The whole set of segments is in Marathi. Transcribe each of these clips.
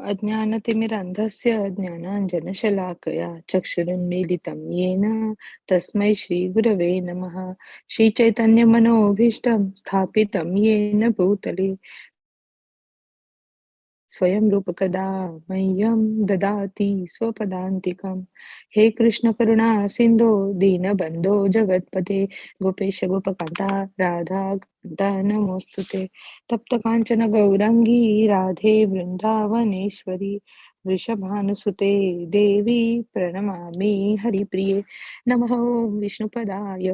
अज्ञानतिमिरान्धस्य ज्ञानाञ्जनशलाकया चक्षुरुन्मीलितं येन तस्मै श्रीगुरवे नमः। श्रीचैतन्यमनोभीष्टं स्थापितं येन भूतले स्वयं रूपकदा मह्यं ददाति स्वपदान्तिकं। हे कृष्ण करुणा सिंधो दीनबंधो जगत्पते गोपेश गोपकांता राधा कांता नमोस्तुते। तप्त कांचन गौरांगी राधे वृंदावनेश्वरी वृषभानुसुते देवी प्रणमामि हरिप्रिये। नमः विष्णुपदाय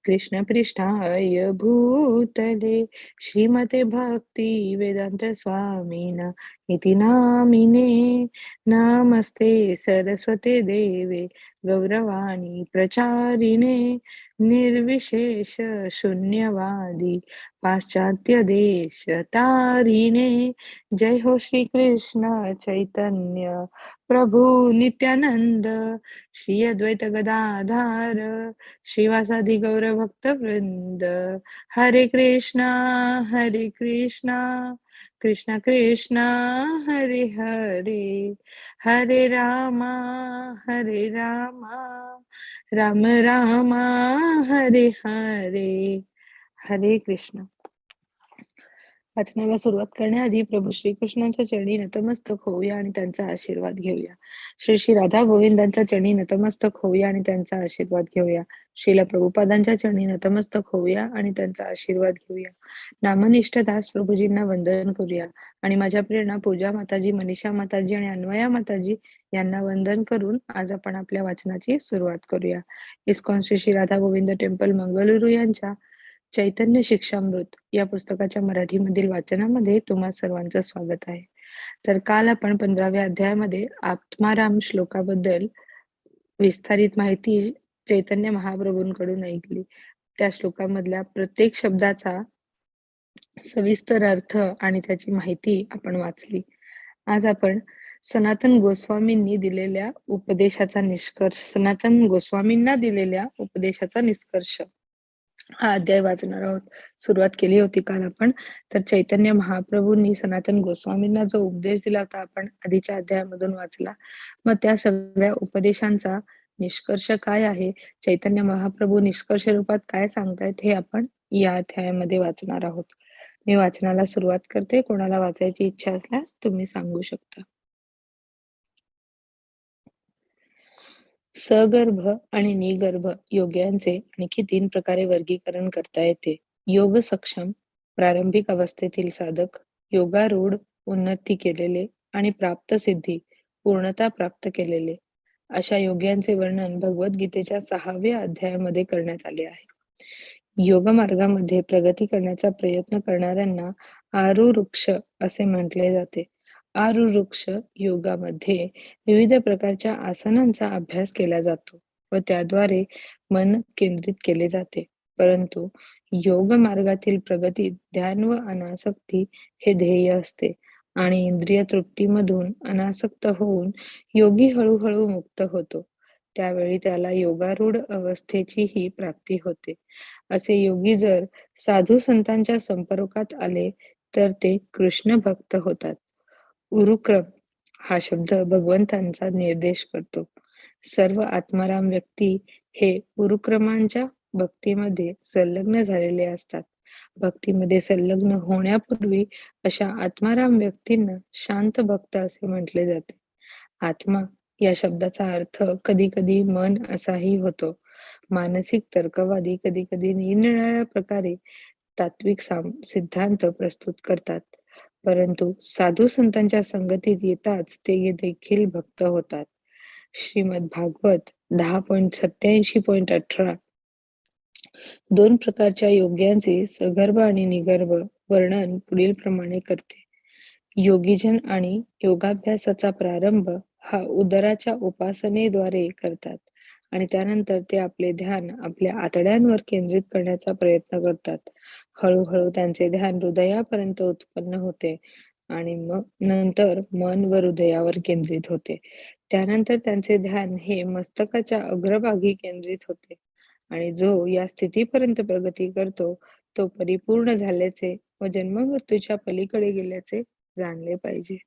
कृष्णपृष्ठाय भूतले श्रीमते भक्ति वेदांत स्वामिन इति नामिने। नमस्ते सरस्वते देवे गौरवाणी प्रचारिणे निर्विशेष शून्यवादी पाश्चात्य देश तारिणे। जय हो श्री कृष्ण चैतन्य प्रभु नित्यानंद श्री अद्वैत गदाधार श्रीवासादि गौर भक्त वृंद। हरे कृष्णा कृष्णा कृष्णा हरे हरे हरे रामा राम रामा हरे हरे। हरे कृष्ण। वाचनाला सुरुवात करण्याआधी प्रभू श्रीकृष्णांच्या चरणी नतमस्तक होऊया आणि त्यांचा आशीर्वाद घेऊया. श्री श्री राधा गोविंदांच्या चरणी नतमस्तक होऊया आणि त्यांचा आशीर्वाद घेऊया. श्रीला प्रभुपादांच्या चरणी नतमस्तक होऊया आणि त्यांचा आशीर्वाद घेऊया. नामनिष्ठ दास प्रभूजींना वंदन करूया आणि माझ्या प्रेरणा पूजा माताजी, मनीषा माताजी आणि अन्वया माताजी यांना वंदन करून आज आपण आपल्या वाचनाची सुरुवात करूया. इस्कॉन श्री श्री राधा गोविंद टेम्पल मंगळुरू यांच्या चैतन्य शिक्षामृत या पुस्तकाच्या मराठीमधील वाचनामध्ये तुम्हा सर्वांचं स्वागत आहे. तर काल आपण 15व्या अध्यायामध्ये आत्माराम श्लोकाबद्दल विस्तारित माहिती चैतन्य महाप्रभूंकडून ऐकली. त्या श्लोकामधल्या प्रत्येक शब्दाचा सविस्तर अर्थ आणि त्याची माहिती आपण वाचली. आज आपण सनातन गोस्वामींना दिलेल्या उपदेशाचा निष्कर्ष हा अध्याय वाचणार आहोत. सुरुवात केली होती काल आपण. तर चैतन्य महाप्रभूंनी सनातन गोस्वामींना जो उपदेश दिला होता आपण आधीच्या अध्यायामधून वाचला. मग त्या सगळ्या उपदेशांचा निष्कर्ष काय आहे, चैतन्य महाप्रभू निष्कर्ष रूपात काय सांगतायत, हे आपण या अध्यायामध्ये वाचणार आहोत. मी वाचनाला सुरुवात करते. कोणाला वाचायची इच्छा असल्यास तुम्ही सांगू शकता. सगर्भ आणि निगर्भ योग्यांचे आणखी 3 प्रकारे वर्गीकरण करता येते. योग सक्षम, प्रारंभिक अवस्थेतील साधक, योगारूढ, उन्नती केलेले आणि प्राप्त सिद्धी, पूर्णता प्राप्त केलेले, अशा योग्यांचे वर्णन भगवद्गीतेच्या 6व्या अध्यायामध्ये करण्यात आले आहे. योग मार्गामध्ये प्रगती करण्याचा प्रयत्न करणाऱ्यांना आरुरुक्ष असे म्हटले जाते. आरुरुक्ष योगामध्ये विविध प्रकारच्या आसनांचा अभ्यास केला जातो व त्याद्वारे मन केंद्रित केले जाते. परंतु योग मार्गातील प्रगतीत ध्यान व अनासक्ती हे ध्येय असते आणि इंद्रिय तृप्तीमधून अनासक्त होऊन योगी हळूहळू मुक्त होतो. त्यावेळी त्याला योगारूढ अवस्थेचीही प्राप्ती होते. असे योगी जर साधू संतांच्या संपर्कात आले तर ते कृष्ण भक्त होतात. उरुक्रम हा शब्द भगवंतांचा निर्देश करतो. सर्व आत्माराम व्यक्ती हे उरुक्रमांच्या भक्तीमध्ये संलग्न झालेले असतात. भक्तीमध्ये संलग्न होण्यापूर्वी अशा आत्माराम व्यक्तींना शांत भक्त असे म्हटले जाते. आत्मा या शब्दाचा अर्थ कधी कधी मन असाही होतो. मानसिक तर्कवादी कधी कधी निरनिराळ्या प्रकारे तात्विक सिद्धांत प्रस्तुत करतात, परंतु साधू संतांच्या संगतीत येताच ते देखील भक्त होतात. श्रीमद भागवत 10.87.18 2 प्रकारच्या योग्यांचे सगर्भ आणि निगर्भ वर्णन पुढील प्रमाणे करते. योगीजन आणि योगाभ्यासाचा प्रारंभ हा उदराच्या उपासनेद्वारे करतात आणि त्यानंतर ते आपले ध्यान आपल्या आतड्यांवर केंद्रित करण्याचा प्रयत्न करतात. हळूहळू त्यांचे ध्यान हृदयापर्यंत उत्पन्न होते आणि मग नंतर मन व हृदयावर केंद्रित होते. त्यानंतर त्यांचे ध्यान हे मस्तकाच्या अग्रभागी केंद्रित होते आणि जो या स्थितीपर्यंत प्रगती करतो तो परिपूर्ण झाल्याचे व जन्ममृत्यूच्या पलीकडे गेल्याचे जाणले पाहिजे.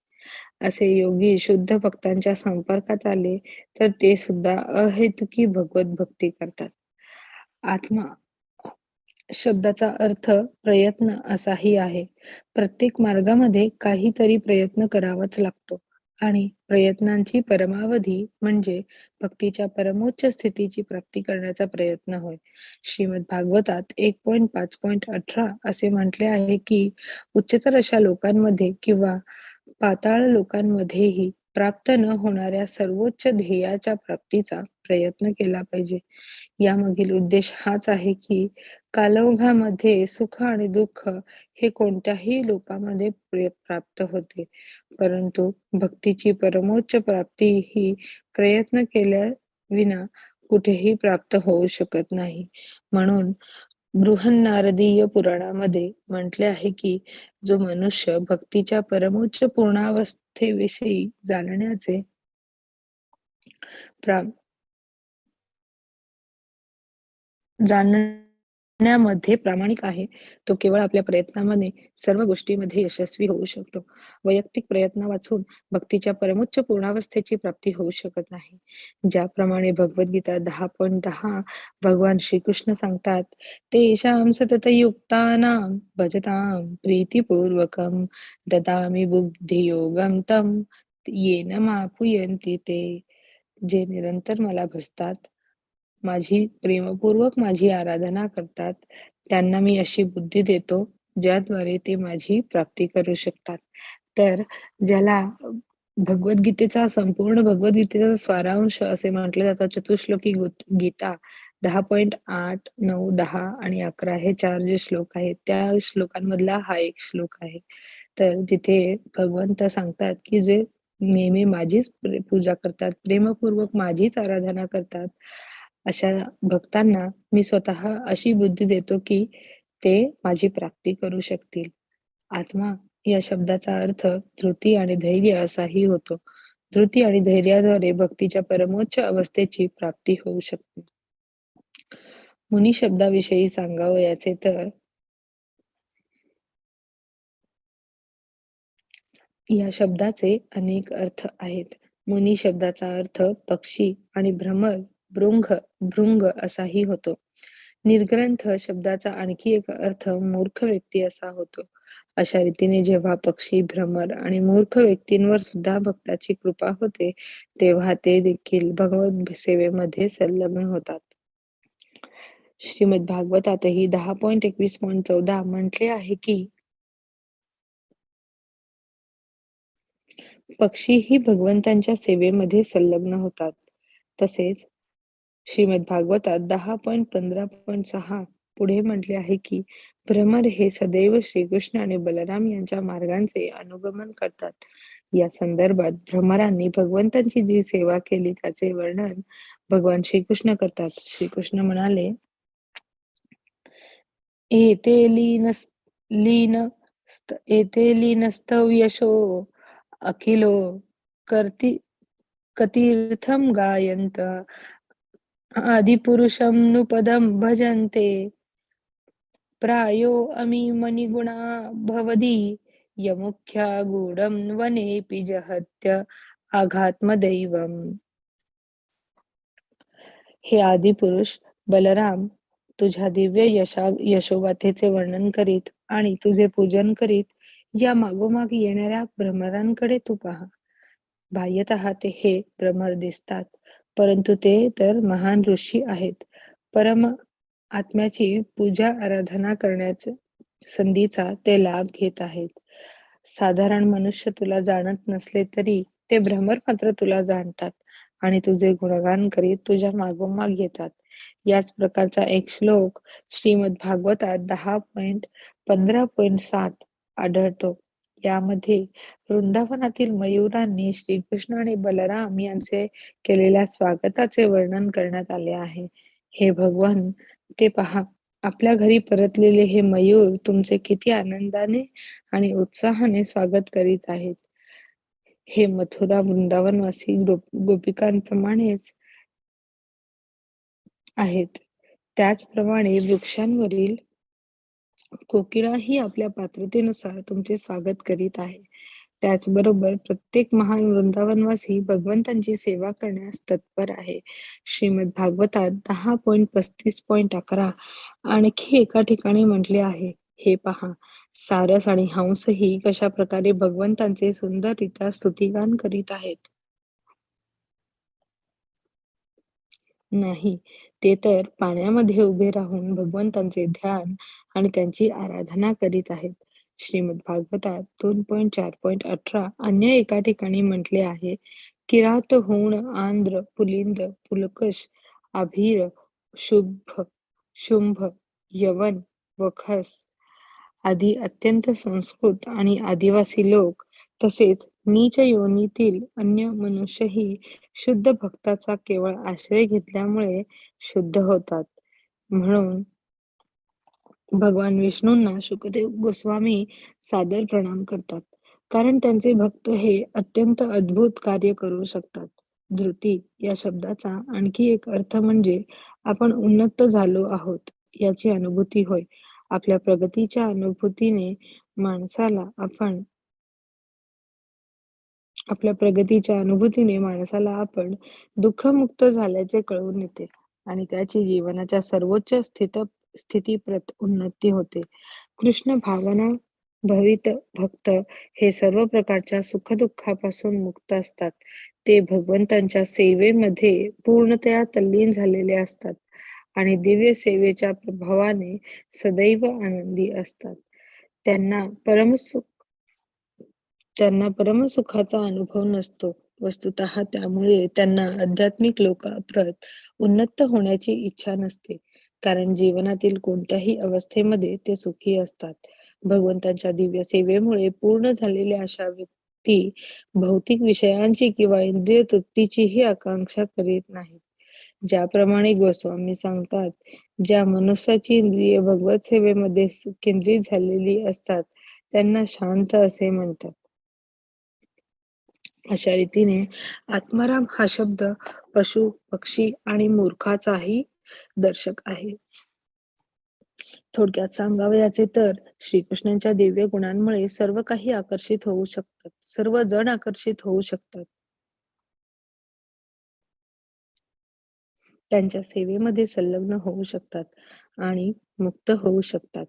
असे योगी शुद्ध भक्तांच्या संपर्कात आले तर ते सुद्धा अहेतुकी भगवत भक्ती करतात. आत्मा शब्दाचा अर्थ प्रयत्न असाही आहे. प्रत्येक मार्गामध्ये काहीतरी प्रयत्न करावाच लागतो आणि प्रयत्नांची परमावधी म्हणजे भक्तीच्या परमोच्च स्थितीची प्राप्ती करण्याचा प्रयत्न होय. श्रीमद भागवतात 1.5.18 असे म्हटले आहे की उच्चतर अशा लोकांमध्ये किंवा पाताळ लोकांमध्येही प्राप्त न होणाऱ्या सर्वोच्च ध्येयाच्या प्राप्तीचा प्रयत्न केला पाहिजे. यामागील उद्देश हाच आहे की कालौघामध्ये सुख आणि दुःख हे कोणत्याही लोकांमध्ये प्राप्त होते, परंतु भक्तीची परमोच्च प्राप्ती ही प्रयत्न केल्याविना कुठेही प्राप्त होऊ शकत नाही. म्हणून बृहन्नारदीय पुराणामध्ये म्हटले आहे की जो मनुष्य भक्तीच्या परमोच्च पूर्णावस्थेविषयी जाणण्याचे प्रा जाणण्यामध्ये प्रामाणिक आहे, तो केवळ आपल्या प्रयत्नांमध्ये सर्व गोष्टींमध्ये यशस्वी होऊ शकतो. वैयक्तिक प्रयत्न वाचून भक्तीच्या परमोच्च पूर्णावस्थेची प्राप्ती होऊ शकत नाही. ज्याप्रमाणे भगवद्गीता 10.10 भगवान श्रीकृष्ण सांगतात, "तेषां सततयुक्तानां भजतां प्रीतिपूर्वकं ददामि बुद्धियोगं तं येन मापुयन्ति ते." जे निरंतर मला भजतात, माझी आराधना करतात, त्यांना मी अशी बुद्धी देतो, ज्याद्वारे ते माझी प्राप्ती करू शकतात. तर ज्याला संपूर्ण भगवद्गीतेचा सारांश असे म्हटले जातात, चतुश्लोकी गीता 10.8, 9, 10 आणि 11 हे 4 जे श्लोक आहेत, त्या श्लोकांमधला हा एक श्लोक आहे. तर जिथे भगवंत सांगतात, की जे नेहमी माझीच पूजा करतात, प्रेमपूर्वक माझीच आराधना करतात, अशा भक्तांना मी स्वतः अशी बुद्धी देतो, की ते माझी प्राप्ती करू शकतील. आत्मा या शब्दाचा अर्थ धृती आणि धैर्य असाही होतो. धृती आणि धैर्याद्वारे भक्तीच्या परमोच्च अवस्थेची प्राप्ती होऊ शकते. मुनी शब्दाविषयी सांगावयाचे तर या शब्दाचे अनेक अर्थ आहेत. मुनी शब्दाचा अर्थ पक्षी आणि भृंग असाही होतो. निर्ग्रंथ शब्दाचा आणखी एक अर्थ मूर्ख व्यक्ती असा होतो. अशा रीतीने जेव्हा पक्षी, भ्रमर आणि मूर्ख व्यक्तींवर सुद्धा भक्ताची कृपा होते, तेव्हा ते देखील भगवत सेवेमध्ये संलग्न होतात. श्रीमद भागवतातही 10.21.14 म्हटले आहे की पक्षीही भगवंतांच्या सेवेमध्ये संलग्न होतात. तसेच श्रीमद भागवतात 10.15.6 पुढे म्हटले आहे की भ्रमर हे सदैव श्रीकृष्ण आणि बलराम यांच्या मार्गांचे अनुगमन करतात. या संदर्भात भ्रमरांनी भगवंतांची जी सेवा केली त्याचे वर्णन भगवान श्रीकृष्ण करतात. श्रीकृष्ण म्हणाले, एते लीनस्तव अखिलो कर्ति कतीर्थं गायन्त आदिपुरुषं नुपदं भजन्ते प्रायो अमी मणिगुणा भवदी यमुख्या गूढं वनेऽपि जहत्य आघात्मदैवम्. हे आदिपुरुष बलराम तुझ्या दिव्य यशोगाथेचे वर्णन करीत आणि तुझे पूजन करीत या मागोमाग येणाऱ्या भ्रमरांकडे तू पहा. बाह्यतः ते हे भ्रमर दिसतात, परंतु ते तर महान ऋषी आहेत. परम आत्म्याची पूजा आराधना करण्याच्या संधीचा ते लाभ घेत आहेत. साधारण मनुष्य तुला जाणत नसले तरी ते भ्रमर मात्र तुला जाणतात आणि तुझे गुणगान करीत तुझ्या मागोमाग येतात. याच प्रकारचा एक श्लोक श्रीमद भागवतात 10.15.7 आढळतो. यामध्ये वृंदावनातील मयुरांनी श्रीकृष्ण आणि बलराम यांचे केलेल्या स्वागताचे वर्णन करण्यात आले आहे. हे भगवान, ते पहा, आपल्या घरी परतलेले हे मयूर तुमचे किती आनंदाने आणि उत्साहाने स्वागत करीत आहेत. हे मथुरा वृंदावनवासी गोपिकांप्रमाणेच आहेत. त्याचप्रमाणे वृक्षांवरील कोकिळाही आपल्या पात्रतेनुसार तुमचे स्वागत करीत आहे. त्याचबरोबर प्रत्येक महान वृंदावनवासी भगवंतांची सेवा करण्यास तत्पर आहे. श्रीमद भागवतात 10.35.11 आणखी एका ठिकाणी म्हटले आहे, हे पहा, सारस आणि हंसही कशा प्रकारे भगवंतांचे सुंदररित्या स्तुतिगान करीत आहेत. नाही, ते तर पाण्यामध्ये उभे राहून भगवंतांचे ध्यान आणि त्यांची आराधना करीत आहेत. श्रीमद भागवतात 2.4.18 अन्य एका ठिकाणी म्हटले आहे, किरात होण आंध्र पुलिंद पुलकश आभीर शुभ शुंभ यवन वखस आदी अत्यंत संस्कृत आणि आदिवासी लोक तसेच नीच योनीतील अन्य मनुष्यही शुद्ध भक्ताचा केवळ आश्रय घेतल्यामुळे शुद्ध होतात. म्हणून भगवान विष्णूंना शुकदेव गोस्वामी सादर प्रणाम करतात, कारण त्यांचे भक्त हे अत्यंत अद्भुत कार्य करू शकतात. धृती या शब्दाचा आणखी एक अर्थ म्हणजे आपण उन्नत झालो आहोत याची अनुभूती होय. आपल्या प्रगतीच्या अनुभूतीने माणसाला आपण दुःखमुक्त झाल्याचे कळून येते आणि त्याची जीवनाच्या सर्वोच्च स्थितीप्रत उन्नती होते. कृष्ण भावना भवित भक्त हे सर्व प्रकारच्या सुखदुःखापासून मुक्त असतात. ते भगवंतांच्या सेवेमध्ये पूर्णतया तल्लीन झालेले असतात आणि दिव्य सेवेच्या प्रभावाने सदैव आनंदी असतात. त्यांना परमसुख त्यांना परमसुखाचा अनुभव नसतो. वस्तुतः त्यामुळे त्यांना आध्यात्मिक लोकाप्रत उन्नत होण्याची इच्छा नसते, कारण जीवनातील कोणत्याही अवस्थेमध्ये ते सुखी असतात. भगवंतांच्या दिव्य सेवेमुळे पूर्ण झालेल्या अशा व्यक्ती भौतिक विषयांची किंवा इंद्रिय तृप्तीचीही आकांक्षा करीत नाहीत. ज्याप्रमाणे गोस्वामी सांगतात, ज्या मनुष्याची इंद्रिय भगवत सेवेमध्ये केंद्रित झालेली असतात, त्यांना शांत असे म्हणतात. अशा रीतीने आत्माराम हा शब्द पशु, पक्षी आणि मूर्खाचाही दर्शक आहे. थोडक्यात सांगावयाचे तर श्रीकृष्णांच्या दिव्य गुणांमुळे सर्व काही आकर्षित होऊ शकतात, सर्व जण आकर्षित होऊ शकतात, त्यांच्या सेवेमध्ये संलग्न होऊ शकतात आणि मुक्त होऊ शकतात.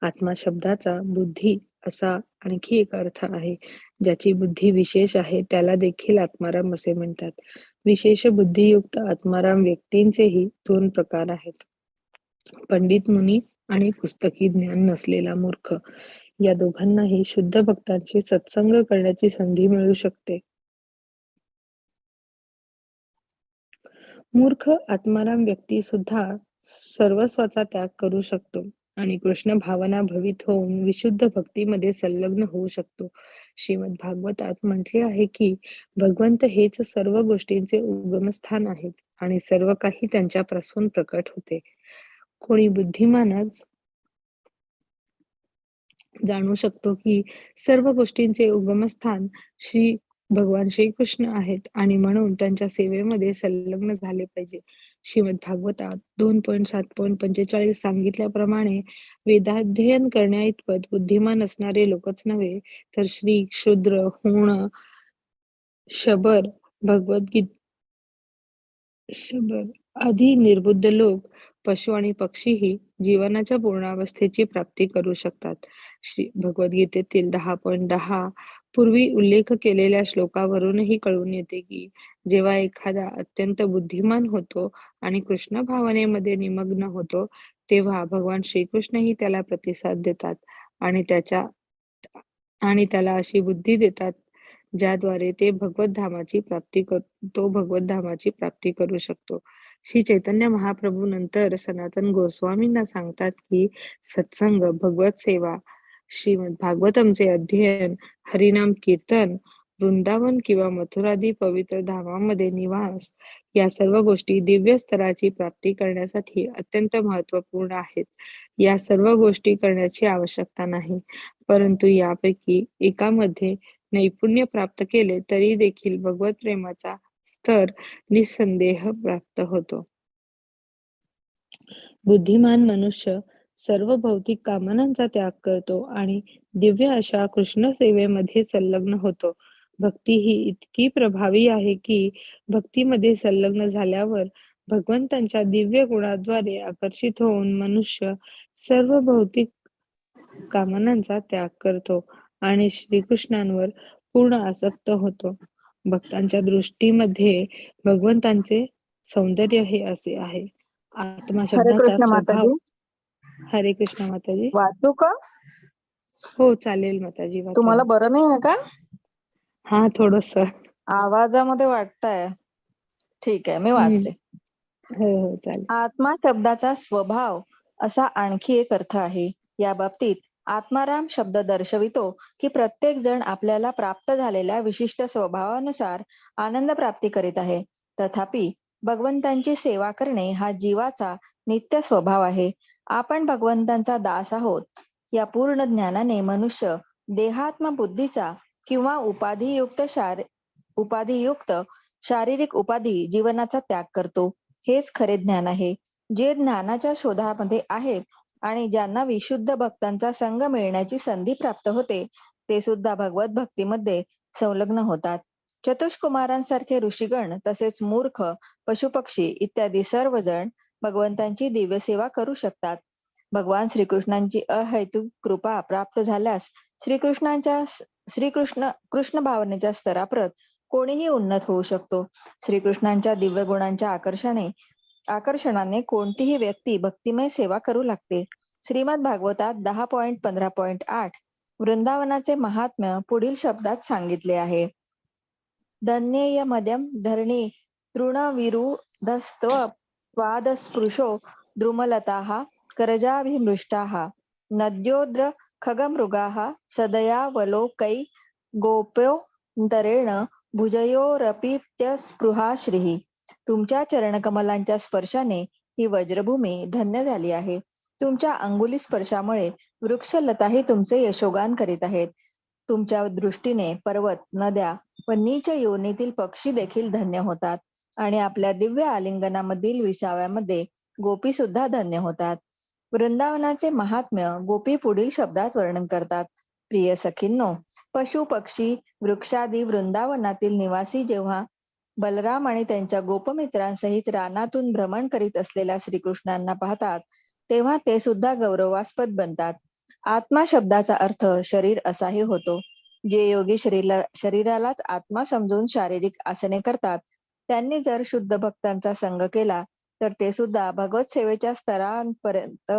आत्मा शब्दाचा बुद्धी असा आणखी एक अर्थ आहे. ज्याची बुद्धी विशेष आहे त्याला देखील आत्माराम असे म्हणतात. विशेष बुद्धियुक्त आत्माराम व्यक्तींचेही दोन प्रकार आहेत, पंडित मुनी आणि पुस्तकी ज्ञान नसलेला मूर्ख. या दोघांनाही शुद्ध भक्तांशी सत्संग करण्याची संधी मिळू शकते. मूर्ख आत्माराम व्यक्ती सुद्धा सर्वस्वाचा त्याग करू शकतो आणि कृष्ण भावना भवित होऊन विशुद्ध भक्तीमध्ये संलग्न होऊ शकतो. श्रीमद भागवतात म्हटले आहे की भगवंत हेच सर्व गोष्टींचे उगमस्थान आहेत आणि सर्व काही त्यांच्यापासून प्रकट होते. कोणी बुद्धिमानच जाणू शकतो की सर्व गोष्टींचे उगमस्थान भगवान श्रीकृष्ण आहेत आणि म्हणून त्यांच्या सेवेमध्ये संलग्न झाले पाहिजे. श्रीमद भागवतात 2.7.45 सांगितल्याप्रमाणे वेदाध्ययन करण्याइतपत बुद्धिमान असणारे लोकच नव्हे, तर श्री, शूद्र, होण, शबर, भगवद्गीता शबर आधी निर्बुद्ध लोक, पशु आणि पक्षीही जीवनाच्या पूर्णावस्थेची प्राप्ती करू शकतात. श्री भगवद्गीतेतील 10.10 पूर्वी उल्लेख केलेल्या श्लोकावरूनही कळून येते की जेव्हा एखादा अत्यंत बुद्धिमान होतो आणि कृष्ण भावनेमध्ये निमग्न होतो, तेव्हा भगवान श्रीकृष्णही त्याला प्रतिसाद देतात आणि त्याला अशी बुद्धी देतात ज्याद्वारे तो भगवत धामाची प्राप्ती करू शकतो. श्री चैतन्य महाप्रभू नंतर सनातन गोस्वामींना सांगतात की सत्संग, भगवत सेवा, श्रीमद भागवतमचे अध्ययन, हरिनाम कीर्तन, वृंदावन किंवा मथुरादी पवित्र धामामध्ये निवास या सर्व गोष्टी दिव्य स्तराची प्राप्ती करण्यासाठी अत्यंत महत्त्वपूर्ण आहेत. या सर्व गोष्टी करण्याची आवश्यकता नाही, परंतु यापैकी एकामध्ये नैपुण्य प्राप्त केले तरी देखील भगवत प्रेमाचा स्तर निस्संदेह प्राप्त होतो. बुद्धिमान मनुष्य सर्व भौतिक कामनांचा त्याग करतो आणि दिव्य अशा कृष्ण सेवेमध्ये संलग्न होतो. भक्ती ही इतकी प्रभावी आहे की भक्तीमध्ये संलग्न झाल्यावर भगवंतांच्या दिव्य गुणाद्वारे आकर्षित होऊन मनुष्य सर्व भौतिक कामनांचा त्याग करतो आणि श्रीकृष्णांवर पूर्ण आसक्त होतो. भक्तांच्या दृष्टीमध्ये भगवंतांचे सौंदर्य हे असे आहे. आत्मा हरे शब्दाचा कृष्ण स्वभाव. माताजी. हरे कृष्ण माताजी. वाचू का? हो चालेल माताजी, वाचा तुम्हाला ना. बरं नाही आहे का? हा थोडस. आवाजामध्ये वाटतंय. ठीक आहे, मी वाचते. हो हो चालेल. आत्मा शब्दाचा स्वभाव असा आणखी एक अर्थ आहे. या बाबतीत आत्माराम शब्द दर्शवितो की प्रत्येक जण आपल्याला प्राप्त झालेल्या विशिष्ट स्वभावानुसार आनंद प्राप्ती करीत आहे. तथापि भगवंतांची सेवा करणे हा जीवाचा नित्य स्वभाव आहे. आपण भगवंतांचा दास आहोत या पूर्ण ज्ञानाने मनुष्य देहात्म बुद्धीचा किंवा उपाधियुक्त शारीरिक उपाधी जीवनाचा त्याग करतो. हेच खरे ज्ञान आहे. जे ज्ञानाच्या शोधामध्ये आहेत आणि ज्यांना विशुद्ध भक्तांचा संग मिळण्याची संधी प्राप्त होते, ते सुद्धा भगवत भक्तीमध्ये संलग्न होतात. चतुष्कुमारांसारखे ऋषीगण तसेच मूर्ख, पशुपक्षी इत्यादी सर्वजण भगवंतांची दिव्य सेवा करू शकतात. भगवान श्रीकृष्णांची अहैतुक कृपा प्राप्त झाल्यास कृष्ण भावनेच्या स्तराप्रत कोणीही उन्नत होऊ शकतो. श्रीकृष्णांच्या दिव्य गुणांच्या आकर्षणाने कोणतीही व्यक्ती भक्तिमय सेवा करू लागते. श्रीमद भागवतात 10.15.8 वृंदावनाचे महात्म्य पुढील शब्दात सांगितले आहे. धन्येय मध्यम धरणी तृणविरुधस्त्वपादस्पृशो द्रुमलताः करजाभिमृष्टाः नद्योद्र खगमृगाः सदयावलोकै गोप्योऽन्तरेण भुजयोरपीत्यस्पृहा श्रीः. तुमच्या चरणकमलांच्या स्पर्शाने ही वज्रभूमी धन्य झाली आहे. तुमच्या अंगुली स्पर्शामुळे वृक्षलताही तुमचे यशोगान करीत आहेत. तुमच्या दृष्टीने पर्वत, नद्या व नीच योनीतील पक्षी देखील धन्य होतात आणि आपल्या दिव्य आलिंगनामधील विसाव्यामध्ये गोपी सुद्धा धन्य होतात. वृंदावनाचे महात्म्य गोपी पुढील शब्दात वर्णन करतात. प्रिय सखींनो, पशु पक्षी वृक्षादी वृंदावनातील निवासी जेव्हा बलराम आणि त्यांच्या गोपमित्रांसहित रानातून भ्रमण करीत असलेल्या श्रीकृष्णांना पाहतात, तेव्हा ते सुद्धा गौरवास्पद बनतात. आत्मा शब्दाचा अर्थ शरीर असाही होतो. जे योगी शरीरालाच आत्मा समजून शारीरिक आसने करतात, त्यांनी जर शुद्ध भक्तांचा संग केला तर ते सुद्धा भगवत सेवेच्या स्तरांपर्यंत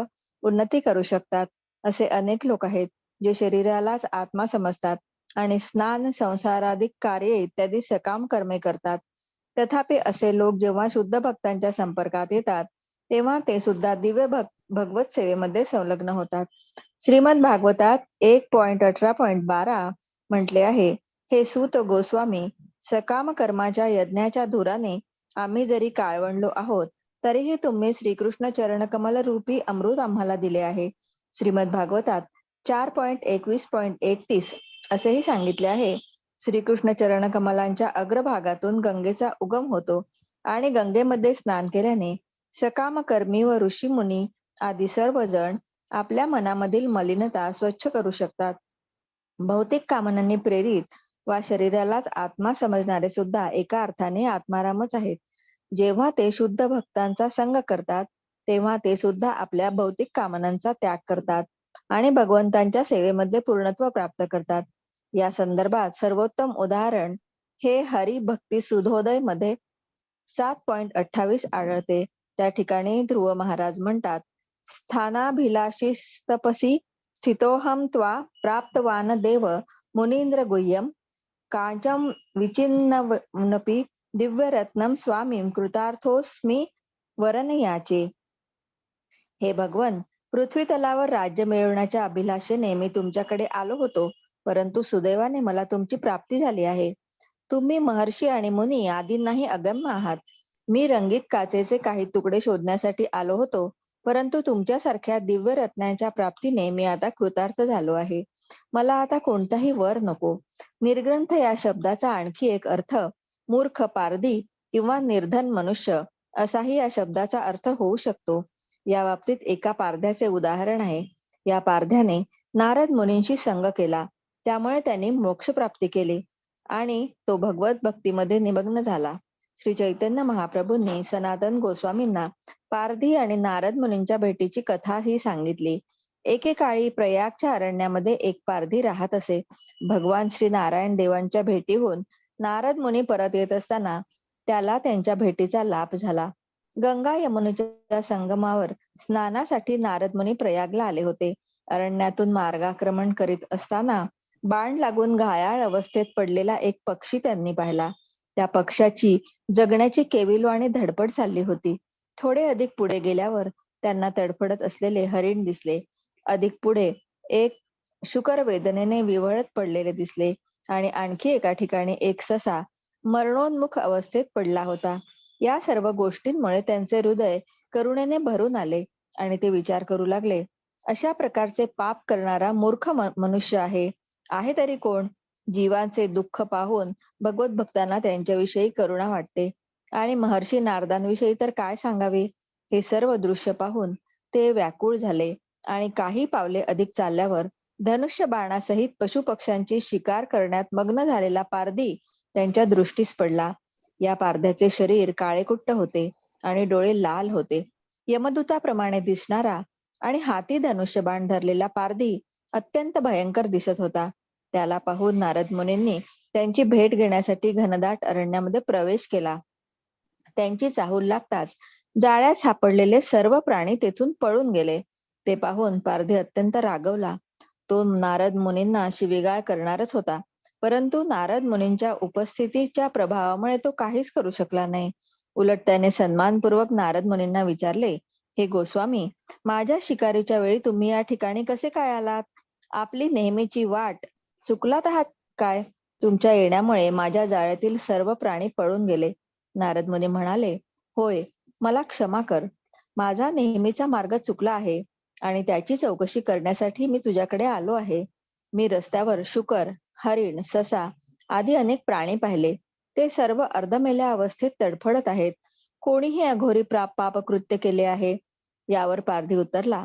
उन्नती करू शकतात. असे अनेक लोक आहेत जे शरीरालाच आत्मा समजतात आणि स्नान, संसाराधिक कार्ये इत्यादी सकाम कर्मे करतात. तथापि असे लोक जेव्हा शुद्ध भक्तांच्या संपर्कात येतात, तेव्हा ते सुद्धा दिव्य भगवत सेवेमध्ये संलग्न होतात. श्रीमद भागवतात 1.18.12 म्हटले आहे, हे सूत गोस्वामी, सकाम कर्माच्या यज्ञाच्या धुराने आम्ही जरी काळवंडलो आहोत, तरीही तुम्ही श्रीकृष्ण चरणकमल रूपी अमृत आम्हाला दिले आहे. श्रीमद भागवतात 4.21.31 असेही सांगितले आहे, श्रीकृष्ण चरणकमलांच्या अग्रभागातून गंगेचा उगम होतो आणि गंगेमध्ये स्नान केल्याने सकाम कर्मी व ऋषीमुनी आदी सर्वजण आपल्या मनामधील मलिनता स्वच्छ करू शकतात. भौतिक कामनांनी प्रेरित वा शरीरालाच आत्मा समजणारे सुद्धा एका अर्थाने आत्मारामच आहेत. जेव्हा ते शुद्ध भक्तांचा संग करतात, तेव्हा ते सुद्धा आपल्या भौतिक कामनांचा त्याग करतात आणि भगवंतांच्या सेवेमध्ये पूर्णत्व प्राप्त करतात. या संदर्भात सर्वोत्तम उदाहरण हे हरिभक्ती सुधोदय मध्ये 7.28 आढळते. त्या ठिकाणी ध्रुव महाराज म्हणतात, स्थानाभिलाषी तपसी स्थितोहम त्वा प्राप्तवान देव मुनींद्र गुह्यम कांचम विचिन्नपि दिव्यरत्नम स्वामीं कृतार्थोस्मी वरनयाचे. हे भगवन, पृथ्वी तलावर राज्य मिळवण्याच्या अभिलाषेने मी तुमच्याकडे आलो होतो, परंतु सुदैवाने मला तुमची प्राप्ती झाली आहे. तुम्ही महर्षी आणि मुनी आदींनाही अगम्य आहात. मी रंगीत काचेचे काही तुकडे शोधण्यासाठी आलो होतो, परंतु तुमच्यासारख्या दिव्य रत्नांच्या प्राप्तीने मी आता कृतार्थ झालो आहे. मला आता कोणताही वर नको. निर्ग्रंथ या शब्दाचा आणखी एक अर्थ मूर्ख, पारधी किंवा निर्धन मनुष्य असाही या शब्दाचा अर्थ होऊ शकतो. या बाबतीत एका पारध्याचे उदाहरण आहे. या पारध्याने नारद मुनींशी संग केला. त्यामुळे त्यांनी मोक्षप्राप्ती केली आणि तो भगवत भक्तीमध्ये निमग्न झाला. श्री चैतन्य महाप्रभूंनी सनातन गोस्वामींना पारधी आणि नारद मुनींच्या भेटीची कथा ही सांगितली. एकेकाळी प्रयागच्या अरण्यामध्ये एक पारधी राहत असे. भगवान श्री नारायण देवांच्या भेटीहून नारद मुनी परत येत असताना त्याला त्यांच्या भेटीचा लाभ झाला. गंगा यमुनेच्या संगमावर स्नानासाठी नारद मुनी प्रयागला आले होते. अरण्यातून मार्गाक्रमण करीत असताना बाण लागून घायाळ अवस्थेत पडलेला एक पक्षी त्यांनी पाहिला. त्या पक्षाची जगण्याची केविलवाणी धडपड चालली होती. थोडे अधिक पुढे गेल्यावर त्यांना तडफडत असलेले हरिण दिसले. अधिक पुढे एक शुकर वेदनेने विव्हळत पडलेले दिसले आणि आणखी एका ठिकाणी एक ससा मरणोन्मुख अवस्थेत पडला होता. या सर्व गोष्टींमुळे त्यांचे हृदय करुणेने भरून आले आणि ते विचार करू लागले, अशा प्रकारचे पाप करणारा मूर्ख मनुष्य आहे तरी कोण? जीवांचे दुःख पाहून भगवत भक्तांना त्यांच्याविषयी करुणा वाटते आणि महर्षी नारदांविषयी तर काय सांगावे. हे सर्व दृश्य पाहून ते व्याकुळ झाले आणि काही पावले अधिक चालल्यावर धनुष्य बाणासहित पशुपक्ष्यांची शिकार करण्यात मग्न झालेला पारधी त्यांच्या दृष्टीस पडला. या पारध्याचे शरीर काळेकुट्ट होते आणि डोळे लाल होते. यमदूताप्रमाणे दिसणारा आणि हाती धनुष्यबाण धरलेला पारधी अत्यंत भयंकर दिसत होता. त्याला पाहून नारद मुनींनी त्यांची भेट घेण्यासाठी घनदाट अरण्यामध्ये प्रवेश केला. त्यांची चाहूल लागताच जाळ्यात सापडलेले सर्व प्राणी तेथून पळून गेले. ते पाहून पारधी अत्यंत रागवला. तो नारद मुनींना शिवीगाळ करणारच होता, परंतु नारद मुनींच्या उपस्थितीच्या प्रभावामुळे तो काहीच करू शकला नाही. उलट त्याने सन्मानपूर्वक नारद मुनींना विचारले, हे गोस्वामी, माझ्या शिकारीच्या वेळी तुम्ही या ठिकाणी कसे काय आलात? आपली नेहमीची वाट चुकलात आहात काय? तुमच्या येण्यामुळे माझ्या जाळ्यातील सर्व प्राणी पळून गेले. नारद मुनी म्हणाले, होय, मला क्षमा कर. माझा नेहमीचा मार्ग चुकला आहे आणि त्याची चौकशी करण्यासाठी मी तुझ्याकडे आलो आहे. मी रस्त्यावर शुकर, हरिण, ससा आदी अनेक प्राणी पाहिले. ते सर्व अर्धमेल्या अवस्थेत तडफडत आहेत. कोणीही अघोरी पापकृत्य केले आहे? यावर पारधी उत्तरला,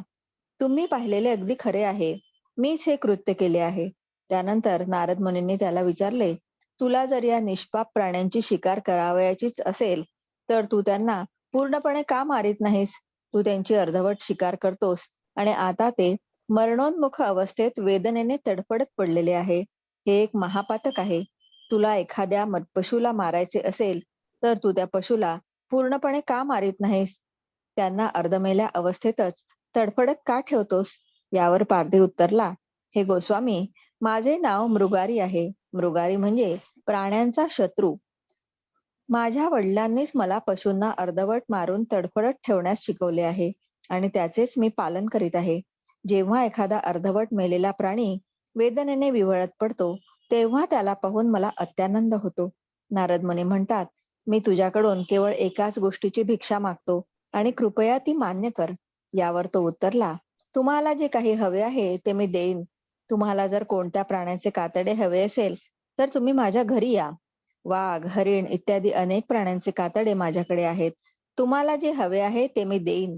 तुम्ही पाहिलेले अगदी खरे आहे. मीच हे कृत्य केले आहे. त्यानंतर नारद मुनींनी त्याला विचारले, तुला जर या निष्पाप प्राण्यांची शिकार करावयाचीच असेल तर तू त्यांना पूर्णपणे का मारित नाहीस? तू त्यांची अर्धवट शिकार करतोस आणि आता ते मरणोन्मुख अवस्थेत वेदनेने तडफडत पडलेले आहे. हे एक महापातक आहे. तुला एखाद्या पशुला मारायचे असेल तर तू त्या पशुला पूर्णपणे का मारित नाहीस? त्यांना अर्धमेल्या अवस्थेतच तडफडत का ठेवतोस? यावर पारधी उत्तरला, हे गोस्वामी, माझे नाव मृगारी आहे. मृगारी म्हणजे प्राण्यांचा शत्रू. माझ्या वडिलांनीच मला पशूंना अर्धवट मारून तडफडत ठेवण्यास शिकवले आहे आणि त्याचेच मी पालन करीत आहे. जेव्हा एखादा अर्धवट मेलेला प्राणी वेदनेने विव्हळत पडतो, तेव्हा त्याला पाहून मला अत्यानंद होतो. नारद मुनी म्हणतात, मी तुझ्याकडून केवळ एकाच गोष्टीची भिक्षा मागतो आणि कृपया ती मान्य कर. यावर तो उत्तरला, तुम्हाला जे काही हवे आहे ते मी देईन. तुम्हाला जर कोणत्या प्राण्याचे कातडे हवे असेल तर तुम्ही माझ्या घरी या. वाघ, हरिण इत्यादी अनेक प्राण्यांचे कातडे माझ्याकडे आहेत. तुम्हाला जे हवे आहे ते मी देईन.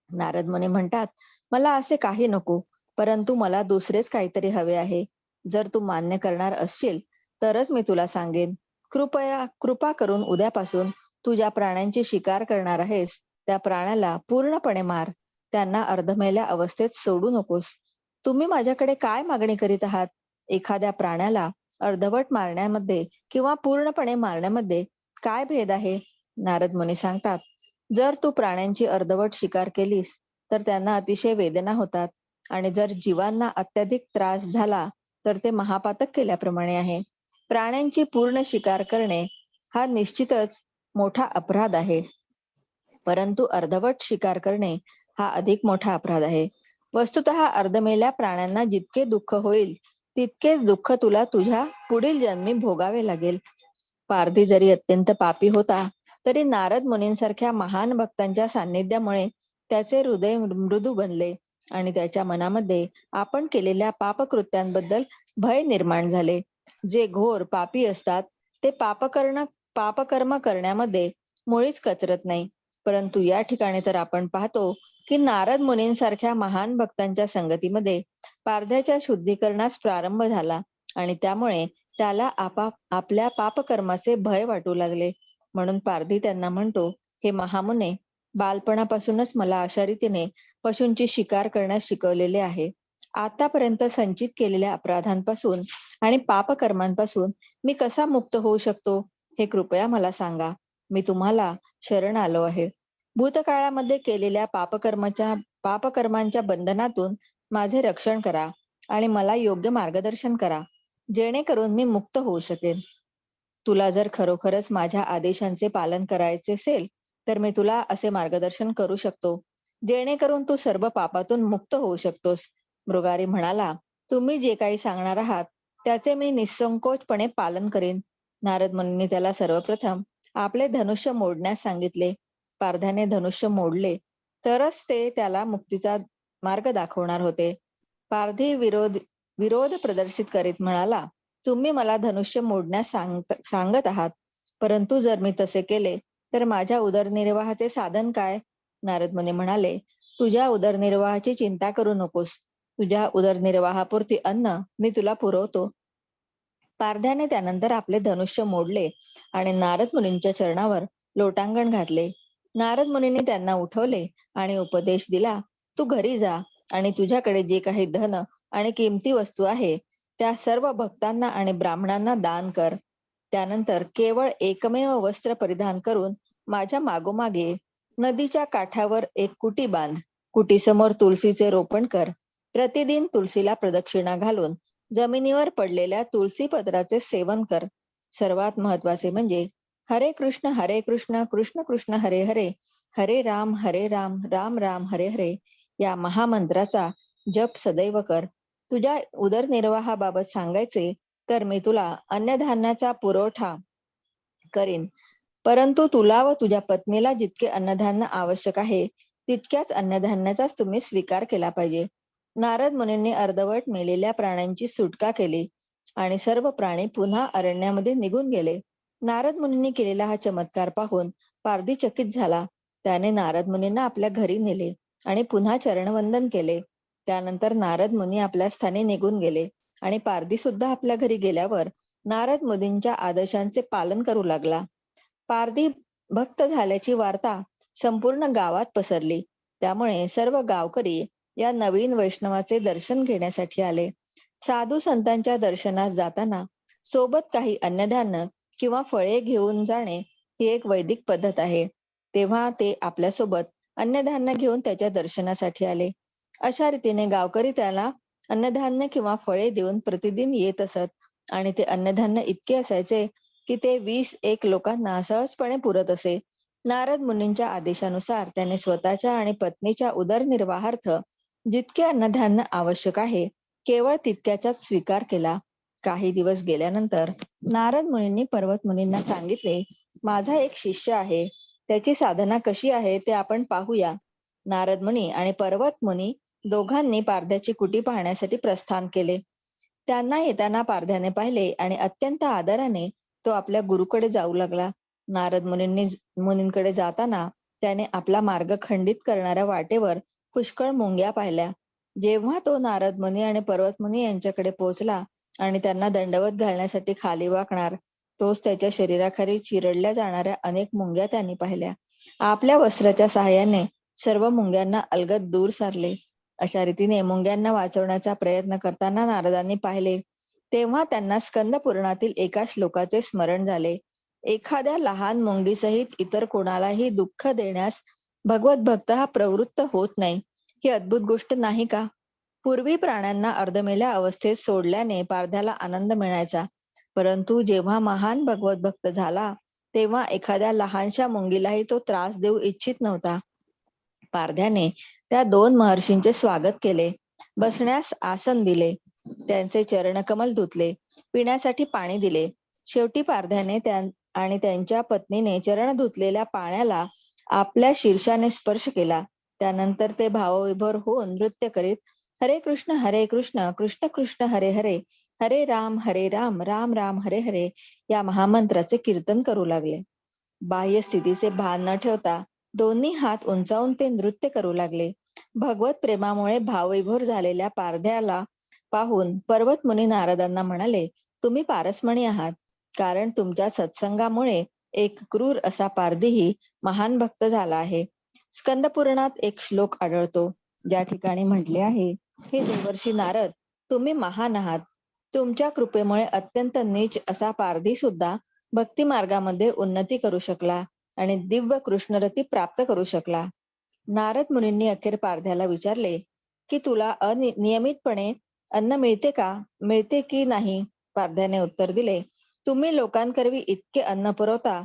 नारद मुनी म्हणतात, मला असे काही नको, परंतु मला दुसरेच काहीतरी हवे आहे. जर तू मान्य करणार असशील तरच मी तुला सांगेन. कृपा करून उद्यापासून तू ज्या प्राण्यांची शिकार करणार आहेस त्या प्राण्याला पूर्णपणे मार. त्यांना अर्धमेल्या अवस्थेत सोडू नकोस. तुम्ही माझ्याकडे काय मागणी करीत आहात? एखाद्या प्राण्याला अर्धवट मारण्यामध्ये किंवा पूर्णपणे मारण्यामध्ये काय भेद आहे? नारद मुनी सांगतात, जर तू प्राण्यांची अर्धवट शिकार केलीस तर त्यांना अतिशय वेदना होतात आणि जर जीवांना अत्याधिक त्रास झाला तर ते महापातक केल्याप्रमाणे आहे. प्राण्यांची पूर्ण शिकार करणे हा निश्चितच मोठा अपराध आहे, परंतु अर्धवट शिकार करणे हा अधिक मोठा अपराध आहे. वस्तुतः अर्धमेल्या प्राण्यांना जितके दुःख होईल तितकेच दुःख तुला तुझ्या पुढील जन्मी भोगावे लागेल. पारधी जरी अत्यंत पापी होता तरी नारद मुनींसारख्या महान भक्तांच्या सान्निध्यामुळे त्याचे हृदय मृदू बनले आणि त्याच्या मनामध्ये आपण केलेल्या पापकृत्यांबद्दल भय निर्माण झाले. जे घोर पापी असतात ते पापकर्म करण्यामध्ये मुळीच कचरत नाही, परंतु या ठिकाणी तर आपण पाहतो की नारद मुनींसारख्या महान भक्तांच्या संगतीमध्ये पारध्याच्या शुद्धीकरणास प्रारंभ झाला आणि त्यामुळे त्याला आपल्या पापकर्माचे भय वाटू लागले. म्हणून पारधी त्यांना म्हणतो, हे महामुने, बालपणापासूनच मला अशा रीतीने पशूंची शिकार करण्यास शिकवलेले आहे. आतापर्यंत संचित केलेल्या अपराधांपासून आणि पापकर्मांपासून मी कसा मुक्त होऊ शकतो, हे कृपया मला सांगा. मी तुम्हाला शरण आलो आहे. भूतकाळामध्ये केलेल्या पापकर्मांच्या बंधनातून माझे रक्षण करा आणि मला योग्य मार्गदर्शन करा, जेणेकरून मी मुक्त होऊ शकेन. तुला जर खरोखरच माझ्या आदेशांचे पालन करायचे असेल, तर मी तुला असे मार्गदर्शन करू शकतो, जेणेकरून तू सर्व पापातून मुक्त होऊ शकतोस. मृगारी म्हणाला, तुम्ही जे काही सांगणार आहात त्याचे मी निसंकोचपणे पालन करेन. नारद मुनींनी त्याला सर्वप्रथम आपले धनुष्य मोडण्यास सांगितले. पारध्याने धनुष्य मोडले तरच ते त्याला मुक्तीचा मार्ग दाखवणार होते. पारधी विरोध प्रदर्शित करीत म्हणाला, तुम्ही मला धनुष्य मोडण्यास सांगत आहात, परंतु जर मी तसे केले तर माझ्या उदरनिर्वाहाचे साधन काय? नारद मुनी म्हणाले, तुझ्या उदरनिर्वाहाची चिंता करू नकोस. तुझ्या उदरनिर्वाहापुरती अन्न मी तुला पुरवतो. पारध्याने त्यानंतर आपले धनुष्य मोडले आणि नारद मुनींच्या चरणावर लोटांगण घातले. नारद मुनींनी त्यांना उठवले आणि उपदेश दिला, तू घरी जा आणि तुझ्याकडे जे काही धन आणि किमती वस्तू आहे त्या सर्व भक्तांना आणि ब्राह्मणांना दान कर. त्यानंतर केवळ एकमेव वस्त्र परिधान करून माझ्या मागोमागे नदीच्या काठावर एक कुटी बांध. कुटीसमोर तुळशीचे रोपण कर. प्रतिदिन तुळशीला प्रदक्षिणा घालून जमिनीवर पडलेल्या तुळशी पत्राचे सेवन कर. सर्वात महत्वाचे म्हणजे हरे कृष्ण कृष्ण कृष्ण हरे हरे, हरे राम राम राम हरे हरे या महामंत्राचा जप सदैव कर. तुझ्या उदरनिर्वाहाबाबत सांगायचे तर मी तुला अन्नधान्याचा पुरवठा करीन, परंतु तुला व तुझ्या पत्नीला जितके अन्नधान्य आवश्यक आहे तितक्याच अन्नधान्याचाच तुम्ही स्वीकार केला पाहिजे. नारद मुनींनी अर्धवट मेलेल्या प्राण्यांची सुटका केली आणि सर्व प्राणी पुन्हा अरण्यामध्ये निघून गेले. नारद मुनींनी केलेला हा चमत्कार पाहून पारधी चकित झाला. त्याने नारद मुनींना आपल्या घरी नेले आणि पुन्हा चरणवंदन केले. त्यानंतर नारद मुनी आपल्या स्थानी निघून गेले आणि पारधी सुद्धा आपल्या घरी गेल्यावर नारद मुनींच्या आदेशांचे पालन करू लागला. पारधी भक्त झाल्याची वार्ता संपूर्ण गावात पसरली. त्यामुळे सर्व गावकरी या नवीन वैष्णवाचे दर्शन घेण्यासाठी आले. साधू संतांच्या दर्शनास जाताना सोबत काही अन्नधान्य किंवा फळे घेऊन जाणे ही एक वैदिक पद्धत आहे. तेव्हा ते आपल्यासोबत अन्नधान्य घेऊन त्याच्या दर्शनासाठी आले. अशा रीतीने गावकरी त्याला अन्नधान्य किंवा फळे देऊन प्रतिदिन येत असत आणि ते अन्नधान्य इतके असायचे की ते 20-1 लोकांना सहजपणे पुरत असे. नारद मुनींच्या आदेशानुसार त्याने स्वतःच्या आणि पत्नीच्या उदरनिर्वाहार्थ जितके अन्नधान्य आवश्यक आहे केवळ तितक्याचाच स्वीकार केला. काही दिवस गेल्यानंतर नारद मुनींनी पर्वत मुनींना सांगितले, माझा एक शिष्य आहे, त्याची साधना कशी आहे ते आपण पाहूया. नारद मुनी आणि पर्वत मुनी दोघांनी पारध्याची कुटी पाहण्यासाठी प्रस्थान केले. त्यांना येताना पारध्याने पाहिले आणि अत्यंत आदराने तो आपल्या गुरुकडे जाऊ लागला. नारद मुनींकडे जाताना त्याने आपला मार्ग खंडित करणाऱ्या वाटेवर पुष्कळ मुंग्या पाहिल्या. जेव्हा तो नारद मुनी आणि पर्वत मुनी यांच्याकडे पोहोचला आणि त्यांना दंडवत घालण्यासाठी खाली वाकणार, तोच त्याच्या शरीराखाली चिरडल्या जाणाऱ्या अनेक मुंग्या त्यांनी पाहिल्या. आपल्या वस्त्राच्या सहाय्याने सर्व मुंग्यांना अलगद दूर सारले. अशा रीतीने मुंग्यांना वाचवण्याचा प्रयत्न करताना नारदांनी पाहिले. तेव्हा त्यांना स्कंद पुराणातील एका श्लोकाचे स्मरण झाले. एखाद्या लहान मुंगीसहित इतर कोणालाही दुःख देण्यास भगवत भक्त हा प्रवृत्त होत नाही. ही अद्भुत गोष्ट नाही का? पूर्वी प्राण्यांना अर्धमेल्या अवस्थेत सोडल्याने पारध्याला आनंद मिळायचा, परंतु जेव्हा महान भगवत भक्त झाला तेव्हा एखाद्या लहानशा मुंगीलाही तो त्रास देऊ इच्छित नव्हता. पारध्याने त्या 2 महर्षींचे स्वागत केले, बसण्यास आसन दिले, त्यांचे चरणकमल धुतले, पिण्यासाठी पाणी दिले. शेवटी पारध्याने आणि त्यांच्या पत्नीने चरण धुतलेल्या पाण्याला आपल्या शीर्षाने स्पर्श केला. त्यानंतर ते भावविभोर होऊन नृत्य करीत हरे कृष्ण कृष्ण कृष्ण हरे हरे, हरे राम राम राम हरे हरे या महामंत्राचे कीर्तन करू लागले. बाह्य स्थितीचे भान न ठेवता दोन्ही हात उंचावून ते नृत्य करू लागले. भगवत प्रेमामुळे भावविभोर झालेल्या पारध्याला पाहून पर्वत मुनी नारदांना म्हणाले, तुम्ही पारसमणी आहात, कारण तुमच्या सत्संगामुळे एक क्रूर असा पारधीही महान भक्त झाला आहे. स्कंद पुराणात एक श्लोक आढळतो, ज्या ठिकाणी म्हटले आहे, हे देवर्षी नारद, तुम्ही महान आहात. तुमच्या कृपेमुळे अत्यंत नीच असा पारधी सुद्धा भक्ती मार्गामध्ये उन्नती करू शकला आणि दिव्य कृष्णरती प्राप्त करू शकला. नारद मुनींनी अखेर पारध्याला विचारले, की तुला नियमितपणे अन्न मिळते का? मिळते की नाही? पारध्याने उत्तर दिले, तुम्ही लोकांकरवी इतके अन्न पुरवता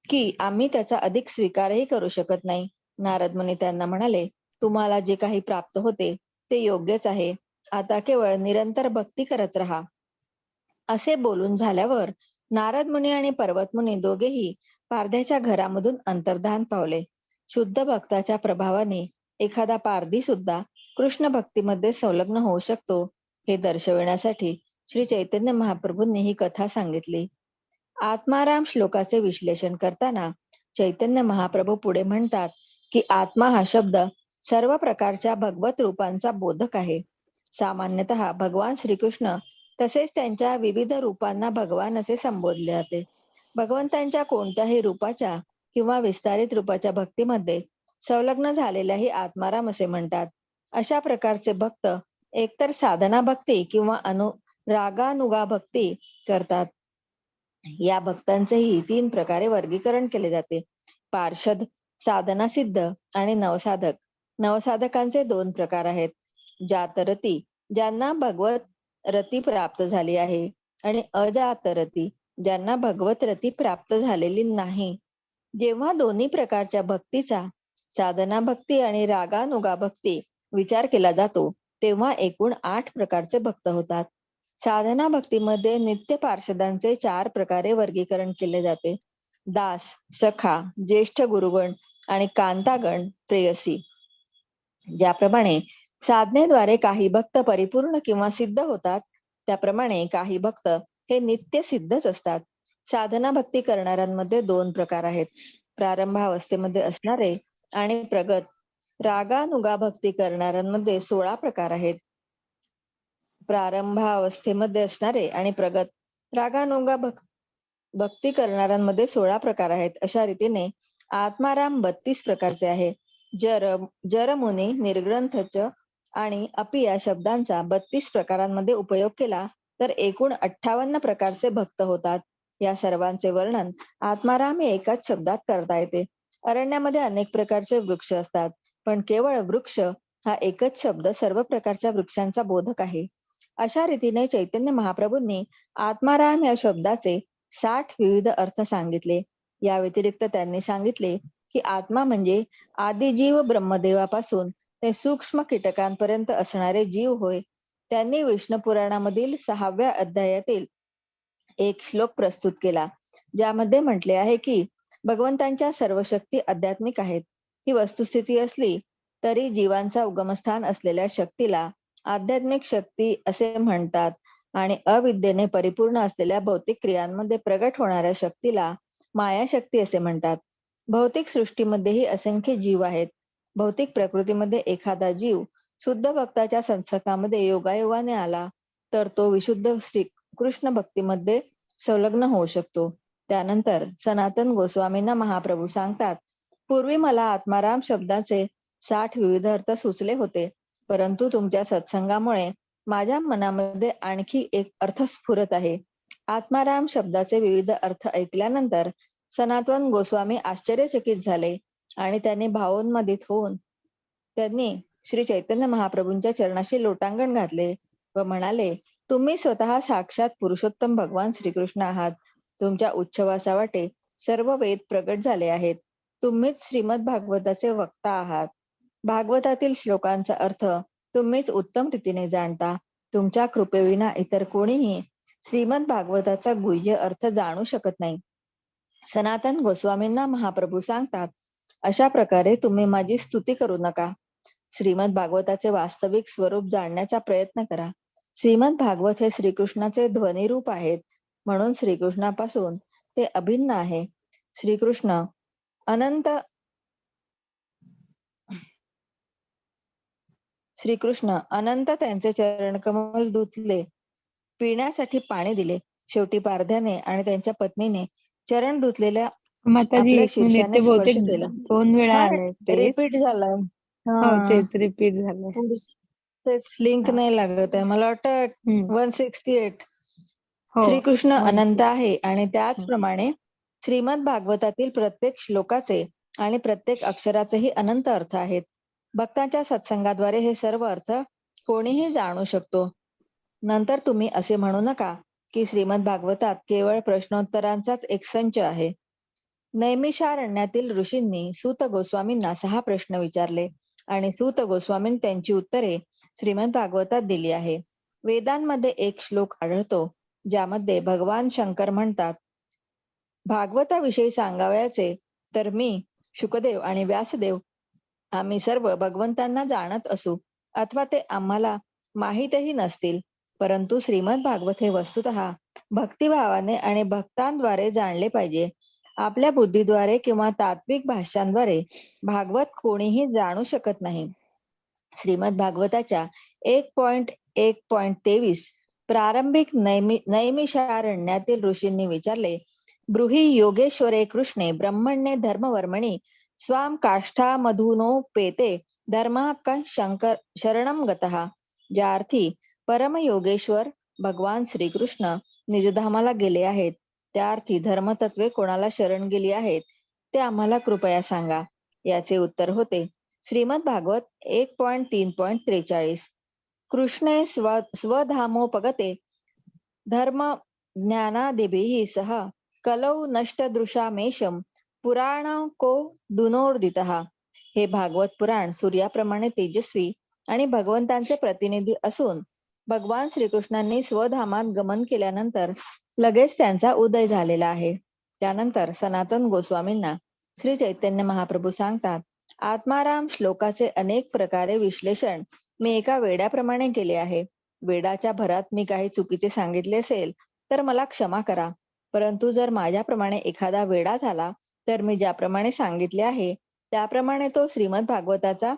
की आम्ही त्याचा अधिक स्वीकारही करू शकत नाही. नारद मुनी त्यांना म्हणाले, तुम्हाला जे काही प्राप्त होते ते योग्यच आहे. आता केवळ निरंतर भक्ती करत राहा. असे बोलून झाल्यावर नारद मुनी आणि पर्वत मुनी दोघेही पारध्याच्या घरामधून अंतर्धान पावले. शुद्ध भक्ताच्या प्रभावाने एखादा पारधी सुद्धा कृष्ण भक्तीमध्ये संलग्न होऊ शकतो, हे दर्शविण्यासाठी श्री चैतन्य महाप्रभूंनी ही कथा सांगितली. आत्माराम श्लोकाचे विश्लेषण करताना चैतन्य महाप्रभू पुढे म्हणतात, की आत्मा हा शब्द सर्व प्रकारच्या भगवत रूपांचा बोधक आहे. सामान्यतः भगवान श्रीकृष्ण तसेच त्यांच्या विविध रूपांना भगवान असे संबोधले जाते. भगवंतांच्या कोणत्याही रूपाच्या किंवा विस्तारित रूपाच्या भक्तीमध्ये संलग्न झालेल्याही आत्माराम असे म्हणतात. अशा प्रकारचे भक्त एकतर साधना भक्ती किंवा रागानुगा भक्ती करतात. या भक्तांचेही 3 प्रकारे वर्गीकरण केले जाते: पार्षद, साधना सिद्ध आणि नवसाधक. नवसाधकांचे 2 प्रकार आहेत: जातरती, ज्यांना भगवत रती प्राप्त झाली आहे, आणि अजातरती, ज्यांना भगवत रती प्राप्त झालेली नाही. जेव्हा दोन्ही प्रकारच्या भक्तीचा, साधना भक्ती आणि रागानुगा भक्ती, विचार केला जातो, तेव्हा एकूण 8 प्रकारचे भक्त होतात. साधना भक्तीमध्ये नित्य पार्षदांचे 4 प्रकारे वर्गीकरण केले जाते: दास, सखा, ज्येष्ठ गुरुगण आणि कांतागण प्रेयसी. ज्याप्रमाणे साधनेद्वारे काही भक्त परिपूर्ण किंवा सिद्ध होतात, त्याप्रमाणे काही भक्त हे नित्य सिद्धच असतात. साधना भक्ती करणाऱ्यांमध्ये 2 प्रकार आहेत: प्रारंभावस्थेमध्ये असणारे आणि प्रगत. रागानुगा भक्ती करणाऱ्यांमध्ये 16 प्रकार आहेत. प्रारंभावस्थेमध्ये असणारे आणि प्रगत. रागानुगा भक्ती करणाऱ्यांमध्ये 16 प्रकार आहेत. अशा रीतीने आत्माराम 32 प्रकारचे आहे. जरमुनी निर्ग्रंथच आणि अपि या शब्दांचा 32 प्रकारांमध्ये उपयोग केला तर एकूण 58 प्रकारचे भक्त होतात. या सर्वांचे वर्णन आत्माराम या एकाच शब्दात करता येते. अरण्यामध्ये अनेक प्रकारचे वृक्ष असतात, पण केवळ वृक्ष हा एकच शब्द सर्व प्रकारच्या वृक्षांचा बोधक आहे. अशा रीतीने चैतन्य महाप्रभूंनी आत्माराम या शब्दाचे 60 विविध अर्थ सांगितले. या व्यतिरिक्त त्यांनी सांगितले, की आत्मा म्हणजे आदिजीव ब्रह्मदेवापासून ते सूक्ष्म कीटकांपर्यंत असणारे जीव होय. त्यांनी विष्णू पुराणामधील 6व्या अध्यायातील एक श्लोक प्रस्तुत केला, ज्यामध्ये म्हटले आहे की भगवंतांच्या सर्व शक्ती आध्यात्मिक आहेत. ही वस्तुस्थिती असली तरी जीवांचा उगमस्थान असलेल्या शक्तीला आध्यात्मिक शक्ती असे म्हणतात, आणि अविद्येने परिपूर्ण असलेल्या भौतिक क्रियांमध्ये प्रगट होणाऱ्या शक्तीला मायाशक्ती असे म्हणतात. भौतिक सृष्टीमध्येही असंख्य जीव आहेत. भौतिक प्रकृतीमध्ये एखादा जीव शुद्ध भक्ताच्या संसर्गामध्ये योगायोगाने आला तर तो विशुद्ध श्री कृष्ण भक्तीमध्ये संलग्न होऊ शकतो. त्यानंतर सनातन गोस्वामींना महाप्रभू सांगतात, पूर्वी मला आत्माराम शब्दाचे 60 विविध अर्थ सुचले होते, परंतु तुमच्या सत्संगामुळे माझ्या मनामध्ये आणखी एक अर्थ स्फुरत आहे. आत्माराम शब्दाचे विविध अर्थ ऐकल्यानंतर सनातन गोस्वामी आश्चर्यचकित झाले आणि त्यांनी भावोन्मादित होऊन त्यांनी श्री चैतन्य महाप्रभूंच्या चरणाशी लोटांगण घातले व म्हणाले, तुम्ही स्वतः साक्षात पुरुषोत्तम भगवान श्रीकृष्ण आहात. तुमच्या उच्छवासावाटे सर्व वेद प्रगट झाले आहेत. तुम्हीच श्रीमद भागवताचे वक्ता आहात. भागवतातील श्लोकांचा अर्थ तुम्हीच उत्तम रीतीने जाणता. तुमच्या कृपेविना इतर कोणीही श्रीमद भागवताचा गुह्य अर्थ जाणू शकत नाही. सनातन गोस्वामींना महाप्रभू सांगतात, अशा प्रकारे तुम्ही माझी स्तुती करू नका. श्रीमद भागवताचे वास्तविक स्वरूप जाणण्याचा प्रयत्न करा. श्रीमद भागवत हे श्रीकृष्णाचे ध्वनिरूप आहेत, म्हणून श्रीकृष्णापासून ते अभिन्न आहे. श्रीकृष्ण अनंत श्रीकृष्ण अनंत त्यांचे चरणकमल धुतले, पिण्यासाठी पाणी दिले. शेवटी पारध्याने आणि त्यांच्या पत्नीने चरण धुतलेल्या माताजी आपल्या 1 मिनिट, ते शीर्षाने स्पर्श बहुतेक केला. 2 वेळा हा आलंय पेज. रिपीट झालाय. हो, हा तेच रिपीट झालंय. तेच लिंक हा. नाही लागत आहे. मला वाटतं हम्म. 168. हो, श्रीकृष्ण 1 अनंत आहे आणि हं. त्याचप्रमाणे श्रीमद भागवतातील प्रत्येक श्लोकाचे आणि प्रत्येक अक्षराचेही अनंत अर्थ आहेत. भक्तांच्या सत्संगाद्वारे हे सर्व अर्थ कोणीही जाणू शकतो. नंतर तुम्ही असे म्हणू नका की श्रीमद भागवतात केवळ प्रश्नोत्तरांचाच एक संच आहे. नैमिषारण्यातील ऋषींनी सूत गोस्वामींना 6 प्रश्न विचारले आणि सूत गोस्वामींनी त्यांची उत्तरे श्रीमद भागवतात दिली आहे. वेदांमध्ये एक श्लोक आढळतो ज्यामध्ये भगवान शंकर म्हणतात, भागवताविषयी सांगावयाचे तर मी, शुकदेव आणि व्यासदेव आम्ही सर्व भगवंतांना जाणत असू अथवा ते आम्हाला माहीतही नसतील, परंतु श्रीमद भागवत हे वस्तुतः भक्तिभावाने आणि भक्तांद्वारे जाणले पाहिजे. आपल्या बुद्धीद्वारे किंवा तात्विक भाष्यांद्वारे भागवत कोणीही जाणू शकत नाही. श्रीमद भागवताच्या 1.1.23 प्रारंभिक नैमिषारण्यातील ऋषींनी विचारले, ब्रूहि योगेश्वरे कृष्णे ब्रह्मण्ये धर्मवर्मणि स्वाम काष्ठामधुनोपेते धर्मः कः शंकर शरणम गतः. ज्या अर्थी परमयोगेश्वर भगवान श्रीकृष्ण निजधामाला गेले आहेत, त्या अर्थी धर्मतत्वे कोणाला शरण गेली आहेत ते आम्हाला कृपया सांगा. याचे उत्तर होते, श्रीमद भागवत 1.3.43 कृष्णे स्वधामोपगते धर्म ज्ञानादिभिः सह कलौ नष्टदृशामेशम पुराण को दुनोर्दितः. हे भागवत पुराण सूर्याप्रमाणे तेजस्वी आणि भगवंतांचे प्रतिनिधी असून भगवान श्रीकृष्णांनी स्वधामात गमन केल्यानंतर लगेच त्यांचा उदय झालेला आहे. त्यानंतर सनातन गोस्वामींना श्री चैतन्य महाप्रभू सांगतात, आत्माराम श्लोकाचे अनेक प्रकारे विश्लेषण मी एका वेड्याप्रमाणे केले आहे. वेडाच्या भरात मी काही चुकीचे सांगितले असेल तर मला क्षमा करा, परंतु जर माझ्याप्रमाणे एखादा वेडा झाला तर मी ज्याप्रमाणे सांगितले आहे त्याप्रमाणे तो श्रीमद भागवताचा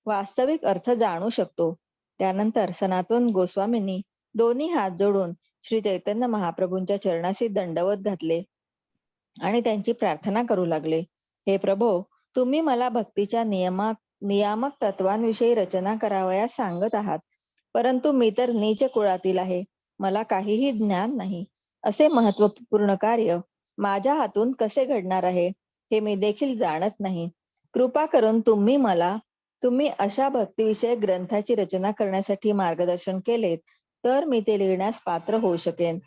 वास्तविक अर्थ जाणू शकतो. त्यानंतर सनातन गोस्वामींनी दोन्ही हात जोडून श्री चैतन्य महाप्रभूंच्या चरणाशी दंडवत घातले आणि त्यांची प्रार्थना करू लागले, हे प्रभो, तुम्ही मला भक्तीच्या नियामक तत्वांविषयी रचना करावयास सांगत आहात, परंतु मी तर नीच कुळातील आहे, मला काहीही ज्ञान नाही. असे महत्वपूर्ण कार्य माझ्या हातून कसे घडणार आहे हे मी देखील जाणत नाही. कृपा करून तुम्ही अशा भक्तिविषयक ग्रंथाची रचना करण्यासाठी मार्गदर्शन केलेत तर मी ते लिहिण्यास पात्र होऊ शकेन.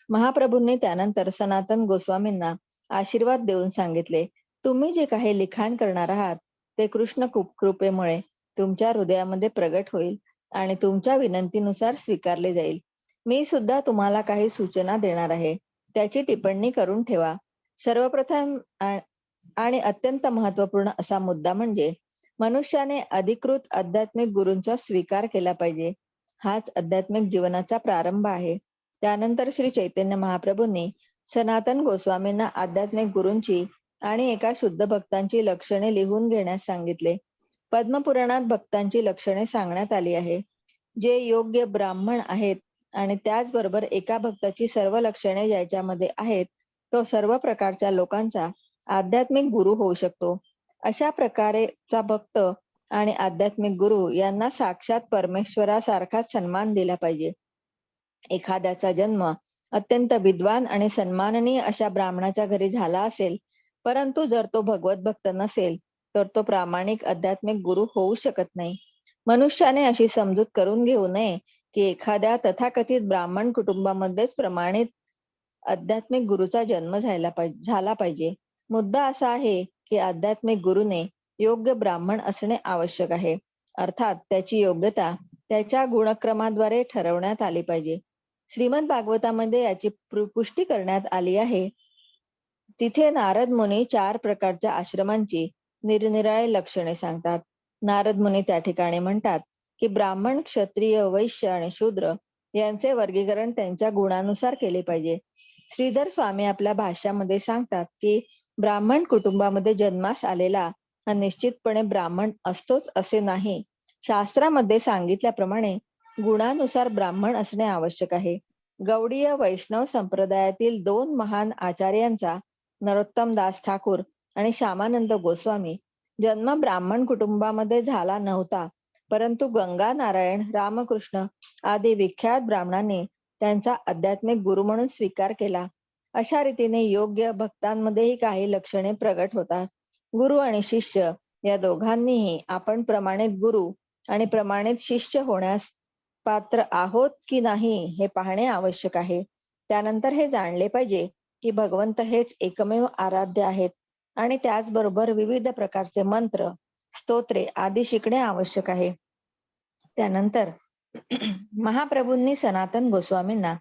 महाप्रभूंनी त्यानंतर सनातन गोस्वामींना आशीर्वाद देऊन सांगितले, तुम्ही जे काही लिखाण करणार आहात ते कृष्ण कृपेमुळे तुमच्या हृदयामध्ये प्रगट होईल आणि तुमच्या विनंतीनुसार स्वीकारले जाईल. मी सुद्धा तुम्हाला काही सूचना देणार आहे, त्याची टिप्पणी करून ठेवा. सर्वप्रथम आणि अत्यंत महत्वपूर्ण असा मुद्दा म्हणजे मनुष्याने अधिकृत आध्यात्मिक गुरूंचा स्वीकार केला पाहिजे. हाच आध्यात्मिक जीवनाचा प्रारंभ आहे. त्यानंतर श्री चैतन्य महाप्रभूंनी सनातन गोस्वामींना आध्यात्मिक गुरूंची आणि एका शुद्ध भक्तांची लक्षणे लिहून घेण्यास सांगितले. पद्मपुराणात भक्तांची लक्षणे सांगण्यात आली आहे, जे योग्य ब्राह्मण आहेत आणि त्याचबरोबर एका भक्ताची सर्व लक्षणे ज्याच्यामध्ये आहेत तो सर्व प्रकारच्या लोकांचा आध्यात्मिक गुरु होऊ शकतो. अशा प्रकारेचा भक्त आणि आध्यात्मिक गुरु यांना साक्षात परमेश्वरासारखाच सन्मान दिला पाहिजे. एखाद्याचा जन्म अत्यंत विद्वान आणि सन्माननीय अशा ब्राह्मणाच्या घरी झाला असेल, परंतु जर तो भगवत भक्त नसेल तर तो प्रामाणिक आध्यात्मिक गुरु होऊ शकत नाही. मनुष्याने अशी समजूत करून घेऊ नये की एखाद्या तथाकथित ब्राह्मण कुटुंबामध्येच प्रमाणित आध्यात्मिक गुरुचा जन्म झाला पाहिजे. मुद्दा असा आहे की आध्यात्मिक गुरुने योग्य ब्राह्मण असणे आवश्यक आहे, अर्थात त्याची योग्यता त्याच्या गुणक्रमाद्वारे ठरवण्यात आली पाहिजे. श्रीमद भागवतामध्ये याची पुष्टी करण्यात आली आहे. तिथे नारद मुनी 4 प्रकारच्या आश्रमांची निरनिराळी लक्षणे सांगतात. नारद मुनी त्या ठिकाणी म्हणतात की ब्राह्मण, क्षत्रिय, वैश्य आणि शूद्र यांचे वर्गीकरण त्यांच्या गुणानुसार केले पाहिजे. श्रीधर स्वामी आपल्या भाष्यामध्ये सांगतात की ब्राह्मण कुटुंबामध्ये जन्मास आलेला हा निश्चितपणे ब्राह्मण असतोच असे नाही. शास्त्रामध्ये सांगितल्याप्रमाणे गुणानुसार ब्राह्मण असणे आवश्यक आहे. गौडीय वैष्णव संप्रदायातील दोन महान आचार्यांचा, नरोत्तम दास ठाकूर आणि श्यामानंद गोस्वामी, जन्म ब्राह्मण कुटुंबामध्ये झाला नव्हता, परंतु गंगा नारायण, रामकृष्ण आदी विख्यात ब्राह्मणांनी त्यांचा आध्यात्मिक गुरु म्हणून स्वीकार केला. अशा रीतीने योग्य भक्तांमध्येही काही लक्षणे प्रगट होतात. गुरु आणि शिष्य या दोघांनीही आपण प्रमाणित गुरु आणि प्रमाणित शिष्य होण्यास पात्र आहोत की नाही हे पाहणे आवश्यक आहे. त्यानंतर हे जाणले पाहिजे की भगवंत हेच एकमेव आराध्य आहेत आणि त्याचबरोबर विविध प्रकारचे मंत्र, स्तोत्रे आदी शिकणे आवश्यक आहे. त्यानंतर महाप्रभूंनी सनातन गोस्वामींना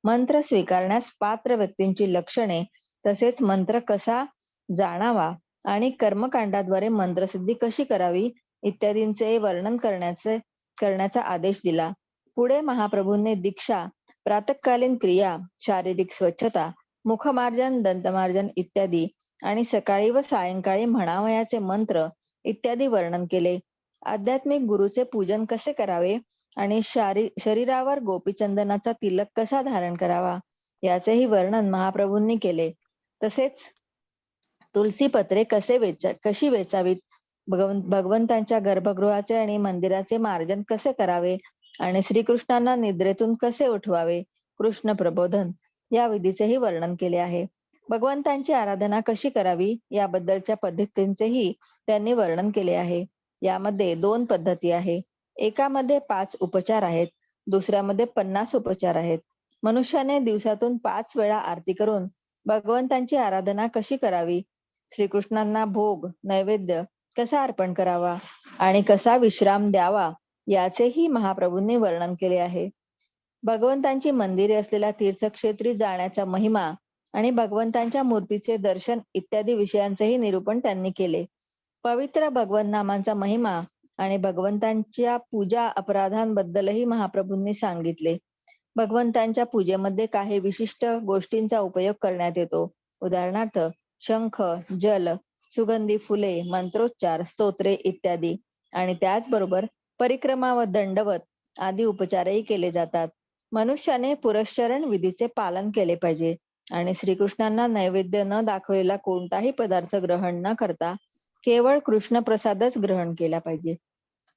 मंत्र स्वीकारण्यास पात्र व्यक्तींची लक्षणे, तसेच मंत्र कसा जाणावा आणि कर्मकांडाद्वारे मंत्रसिद्धी कशी करावी इत्यादींचे वर्णन करण्याचा आदेश दिला. पुढे महाप्रभूंनी दीक्षा, प्रातःकालीन क्रिया, शारीरिक स्वच्छता, मुखमार्जन, दंतमार्जन इत्यादी आणि सकाळी व सायंकाळी म्हणावयाचे मंत्र इत्यादी वर्णन केले. आध्यात्मिक गुरुचे पूजन कसे करावे आणि शरीरावर गोपीचंदनाचा तिलक कसा धारण करावा याचेही वर्णन महाप्रभूंनी केले. तसेच तुलसी पत्रे कशी वेचावीत, भगवंतांच्या गर्भगृहाचे आणि मंदिराचे मार्जन कसे करावे आणि श्रीकृष्णांना निद्रेतून कसे उठवावे, कृष्ण प्रबोधन या विधीचेही वर्णन केले आहे. भगवंतांची आराधना कशी करावी याबद्दलच्या पद्धतींचेही त्यांनी वर्णन केले आहे. यामध्ये 2 पद्धती आहे. एकामध्ये 5 उपचार आहेत, दुसऱ्यामध्ये 50 उपचार आहेत. मनुष्याने दिवसातून 5 वेळा आरती करून भगवंतांची आराधना कशी करावी, श्रीकृष्णांना भोग नैवेद्य कसा अर्पण करावा आणि कसा विश्राम द्यावा याचेही महाप्रभूंनी वर्णन केले आहे. भगवंतांची मंदिरे असलेल्या तीर्थक्षेत्री जाण्याचा महिमा आणि भगवंतांच्या मूर्तीचे दर्शन इत्यादी विषयांचेही निरूपण त्यांनी केले. पवित्र भगवंत नामांचा महिमा आणि भगवंतांच्या पूजा अपराधांबद्दलही महाप्रभूंनी सांगितले. भगवंतांच्या पूजेमध्ये काही विशिष्ट गोष्टींचा उपयोग करण्यात येतो. उदाहरणार्थ शंख, जल, सुगंधी फुले, मंत्रोच्चार, स्तोत्रे इत्यादी. आणि त्याचबरोबर परिक्रमा व दंडवत आदी उपचारही केले जातात. मनुष्याने पुरश्चरण विधीचे पालन केले पाहिजे आणि श्रीकृष्णांना नैवेद्य न दाखवलेला कोणताही पदार्थ ग्रहण न करता केवळ कृष्ण प्रसादच ग्रहण केला पाहिजे.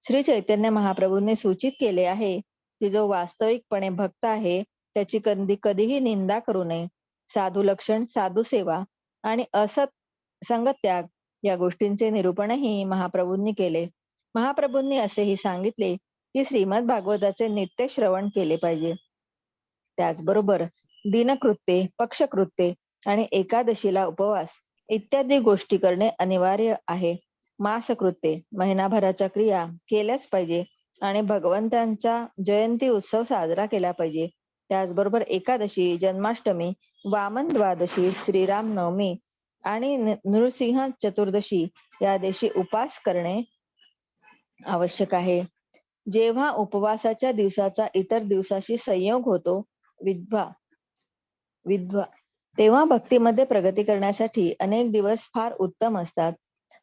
श्री चैतन्य महाप्रभूंनी सूचित केले आहे की जो वास्तविकपणे भक्त आहे त्याची कधीही निंदा करू नये. साधू लक्षण, साधू सेवा आणि संगत त्याग या गोष्टींचे निरूपणही महाप्रभूंनी केले. महाप्रभूंनी असेही सांगितले की श्रीमद भागवताचे नित्य श्रवण केले पाहिजे. त्याचबरोबर दिनकृत्ये, पक्षकृत्ये आणि एकादशीला उपवास इत्यादी गोष्टी करणे अनिवार्य आहे. मासकृत्ये, महिनाभराच्या क्रिया केल्याच पाहिजे आणि भगवंतांचा जयंती उत्सव साजरा केला पाहिजे. त्याचबरोबर एकादशी, जन्माष्टमी, वामन द्वादशी, श्रीराम नवमी आणि नृसिंह चतुर्दशी या दिवशी उपवास करणे आवश्यक आहे. जेव्हा उपवासाच्या दिवसाचा इतर दिवसाशी संयोग होतो विद्वा तेव्हा भक्तीमध्ये प्रगती करण्यासाठी अनेक दिवस फार उत्तम असतात.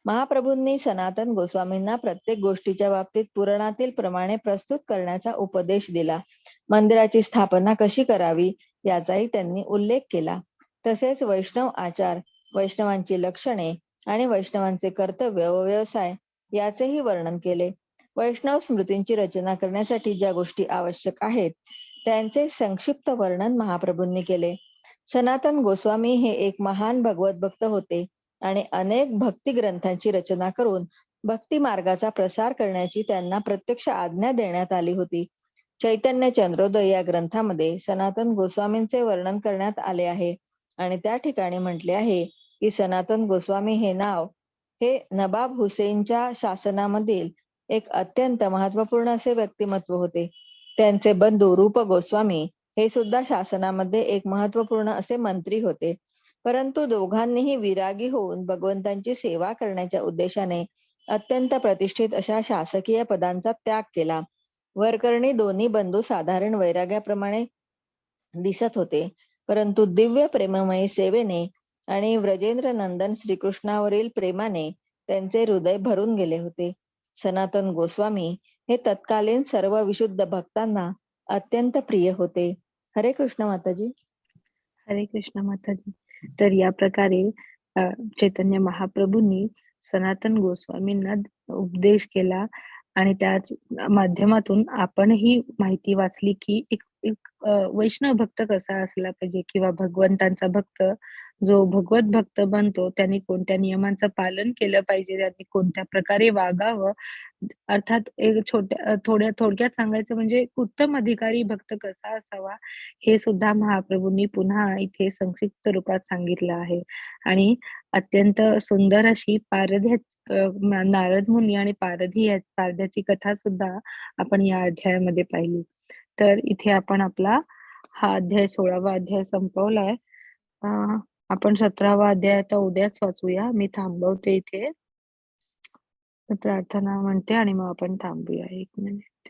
महाप्रभूंनी सनातन गोस्वामींना प्रत्येक गोष्टीच्या बाबतीत पुराणातील प्रमाणे प्रस्तुत करण्याचा उपदेश दिला. मंदिराची स्थापना कशी करावी याचाही त्यांनी उल्लेख केला. तसेच वैष्णव आचार, वैष्णवांची लक्षणे आणि वैष्णवांचे कर्तव्य व व्यवसाय याचेही वर्णन केले. वैष्णव स्मृतींची रचना करण्यासाठी ज्या गोष्टी आवश्यक आहेत त्यांचे संक्षिप्त वर्णन महाप्रभूंनी केले. सनातन गोस्वामी हे एक महान भगवत भक्त होते आणि अनेक भक्ती ग्रंथांची रचना करून भक्ती मार्गाचा प्रसार करण्याची त्यांना प्रत्यक्ष आज्ञा देण्यात आली होती. चैतन्य चंद्रोदय या ग्रंथामध्ये सनातन गोस्वामींचे वर्णन करण्यात आले आहे आणि त्या ठिकाणी म्हटले आहे की सनातन गोस्वामी हे नाव हे नवाब हुसेनच्या शासनामधील एक अत्यंत महत्वपूर्ण असे व्यक्तिमत्व होते. त्यांचे बंधू रूप गोस्वामी हे सुद्धा शासनामध्ये एक महत्वपूर्ण असे मंत्री होते. परंतु दोघांनीही विरागी होऊन भगवंतांची सेवा करण्याच्या उद्देशाने अत्यंत प्रतिष्ठित अशा शासकीय पदांचा त्याग केला. वरकरणी दोन्ही बंधू साधारण वैराग्याप्रमाणे दिसत होते, परंतु दिव्य प्रेममयी सेवेने आणि व्रजेंद्र नंदन श्रीकृष्णावरील प्रेमाने त्यांचे हृदय भरून गेले होते. सनातन गोस्वामी हे तत्कालीन सर्व विशुद्ध भक्तांना अत्यंत प्रिय होते. हरे कृष्ण माताजी. हरे कृष्ण माताजी. तर या प्रकारे चैतन्य महाप्रभूंनी सनातन गोस्वामींना उपदेश केला आणि त्याच माध्यमातून आपण ही माहिती वाचली की एक एक वैष्णव भक्त कसा असला पाहिजे किंवा भगवंतांचा भक्त जो भगवत भक्त बनतो त्यांनी कोणत्या नियमांचं पालन केलं पाहिजे, त्यांनी कोणत्या प्रकारे वागावं. अर्थात एक थोडक्यात सांगायचं म्हणजे एक उत्तम अधिकारी भक्त कसा असावा हे सुद्धा महाप्रभूंनी पुन्हा इथे संक्षिप्त रूपात सांगितलं आहे. आणि अत्यंत सुंदर अशी नारद मुनी आणि पारध्याची कथा सुद्धा आपण या अध्यायामध्ये पाहिली. तर इथे आपण आपला हा अध्याय 16वा अध्याय संपवलाय. आपण 17वा अध्याय आता उद्याच वाचूया. मी थांबवते इथे. प्रार्थना म्हणते आणि मग आपण थांबूया 1 मिनिट.